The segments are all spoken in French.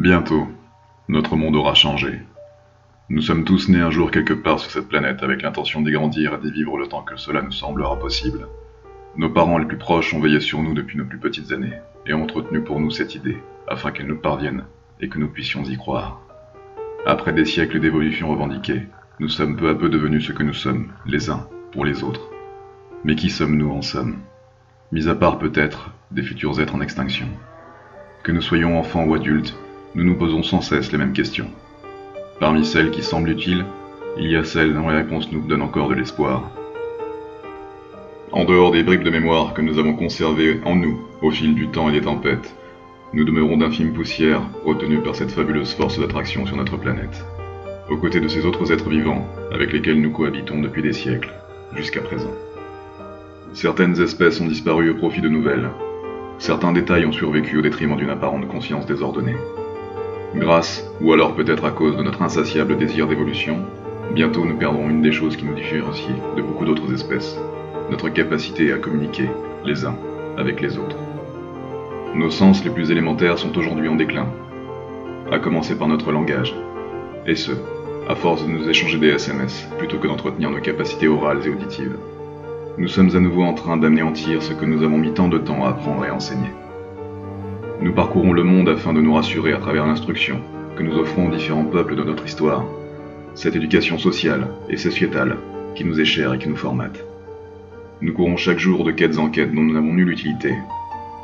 Bientôt, notre monde aura changé. Nous sommes tous nés un jour quelque part sur cette planète avec l'intention d'y grandir et d'y vivre le temps que cela nous semblera possible. Nos parents les plus proches ont veillé sur nous depuis nos plus petites années et ont entretenu pour nous cette idée, afin qu'elle nous parvienne et que nous puissions y croire. Après des siècles d'évolution revendiquée, nous sommes peu à peu devenus ce que nous sommes, les uns pour les autres. Mais qui sommes-nous en somme? Mis à part peut-être des futurs êtres en extinction. Que nous soyons enfants ou adultes, nous nous posons sans cesse les mêmes questions. Parmi celles qui semblent utiles, il y a celles dont les réponses nous donnent encore de l'espoir. En dehors des bribes de mémoire que nous avons conservées en nous au fil du temps et des tempêtes, nous demeurons d'infimes poussières retenues par cette fabuleuse force d'attraction sur notre planète, aux côtés de ces autres êtres vivants avec lesquels nous cohabitons depuis des siècles, jusqu'à présent. Certaines espèces ont disparu au profit de nouvelles. Certains détails ont survécu au détriment d'une apparente conscience désordonnée. Grâce, ou alors peut-être à cause de notre insatiable désir d'évolution, bientôt nous perdrons une des choses qui nous différencie de beaucoup d'autres espèces, notre capacité à communiquer, les uns avec les autres. Nos sens les plus élémentaires sont aujourd'hui en déclin, à commencer par notre langage, et ce, à force de nous échanger des SMS, plutôt que d'entretenir nos capacités orales et auditives. Nous sommes à nouveau en train d'anéantir ce que nous avons mis tant de temps à apprendre et à enseigner. Nous parcourons le monde afin de nous rassurer à travers l'instruction que nous offrons aux différents peuples de notre histoire, cette éducation sociale et sociétale qui nous est chère et qui nous formate. Nous courons chaque jour de quêtes en quêtes dont nous n'avons nulle utilité.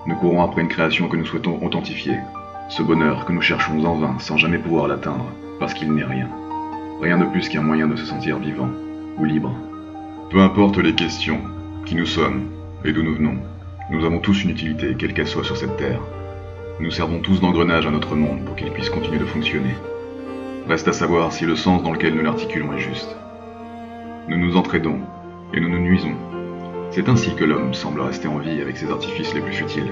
Nous courons après une création que nous souhaitons authentifier, ce bonheur que nous cherchons en vain sans jamais pouvoir l'atteindre, parce qu'il n'est rien. Rien de plus qu'un moyen de se sentir vivant ou libre. Peu importe les questions, qui nous sommes et d'où nous venons, nous avons tous une utilité, quelle qu'elle soit sur cette terre. Nous servons tous d'engrenage à notre monde pour qu'il puisse continuer de fonctionner. Reste à savoir si le sens dans lequel nous l'articulons est juste. Nous nous entraidons et nous nous nuisons. C'est ainsi que l'homme semble rester en vie avec ses artifices les plus futiles.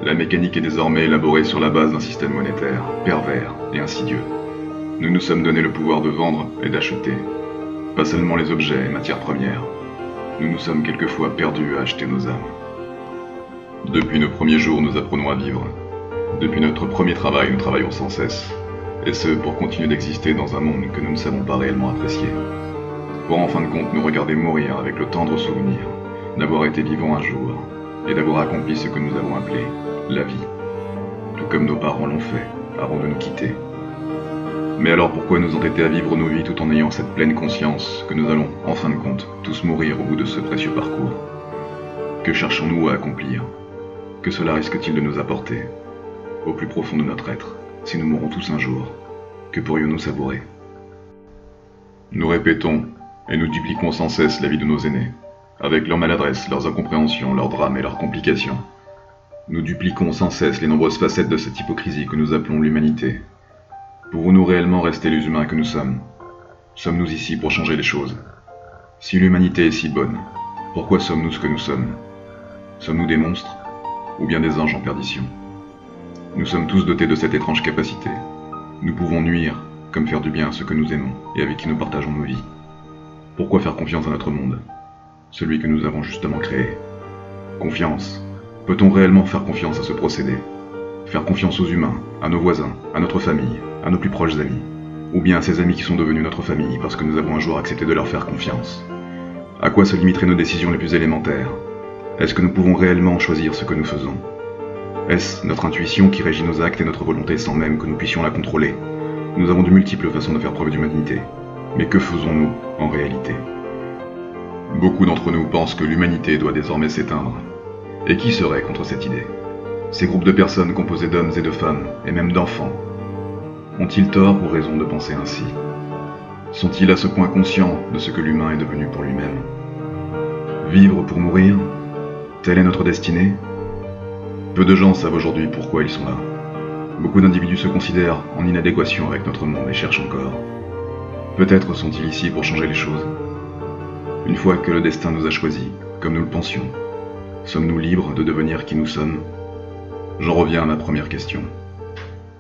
La mécanique est désormais élaborée sur la base d'un système monétaire, pervers et insidieux. Nous nous sommes donné le pouvoir de vendre et d'acheter. Pas seulement les objets et matières premières. Nous nous sommes quelquefois perdus à acheter nos âmes. Depuis nos premiers jours, nous apprenons à vivre. Depuis notre premier travail, nous travaillons sans cesse. Et ce, pour continuer d'exister dans un monde que nous ne savons pas réellement apprécier. Pour en fin de compte nous regarder mourir avec le tendre souvenir d'avoir été vivants un jour et d'avoir accompli ce que nous avons appelé la vie. Tout comme nos parents l'ont fait avant de nous quitter. Mais alors pourquoi nous entêter à vivre nos vies tout en ayant cette pleine conscience que nous allons, en fin de compte, tous mourir au bout de ce précieux parcours? Que cherchons-nous à accomplir? Que cela risque-t-il de nous apporter, au plus profond de notre être, si nous mourons tous un jour? Que pourrions-nous savourer? Nous répétons et nous dupliquons sans cesse la vie de nos aînés, avec leurs maladresses, leurs incompréhensions, leurs drames et leurs complications. Nous dupliquons sans cesse les nombreuses facettes de cette hypocrisie que nous appelons l'humanité. Pouvons-nous réellement rester les humains que nous sommes? Sommes-nous ici pour changer les choses? Si l'humanité est si bonne, pourquoi sommes-nous ce que nous sommes? Sommes-nous des monstres? Ou bien des anges en perdition? Nous sommes tous dotés de cette étrange capacité. Nous pouvons nuire, comme faire du bien à ceux que nous aimons et avec qui nous partageons nos vies. Pourquoi faire confiance à notre monde, celui que nous avons justement créé? Confiance. Peut-on réellement faire confiance à ce procédé? Faire confiance aux humains, à nos voisins, à notre famille, à nos plus proches amis, ou bien à ces amis qui sont devenus notre famille parce que nous avons un jour accepté de leur faire confiance? À quoi se limiteraient nos décisions les plus élémentaires? Est-ce que nous pouvons réellement choisir ce que nous faisons? Est-ce notre intuition qui régit nos actes et notre volonté sans même que nous puissions la contrôler? Nous avons de multiples façons de faire preuve d'humanité. Mais que faisons-nous en réalité? Beaucoup d'entre nous pensent que l'humanité doit désormais s'éteindre. Et qui serait contre cette idée? Ces groupes de personnes composés d'hommes et de femmes, et même d'enfants, ont-ils tort ou raison de penser ainsi? Sont-ils à ce point conscients de ce que l'humain est devenu pour lui-même? Vivre pour mourir? Telle est notre destinée? Peu de gens savent aujourd'hui pourquoi ils sont là. Beaucoup d'individus se considèrent en inadéquation avec notre monde et cherchent encore. Peut-être sont-ils ici pour changer les choses. Une fois que le destin nous a choisis, comme nous le pensions, sommes-nous libres de devenir qui nous sommes? J'en reviens à ma première question.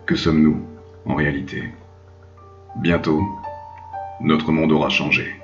Que sommes-nous, en réalité? Bientôt, notre monde aura changé.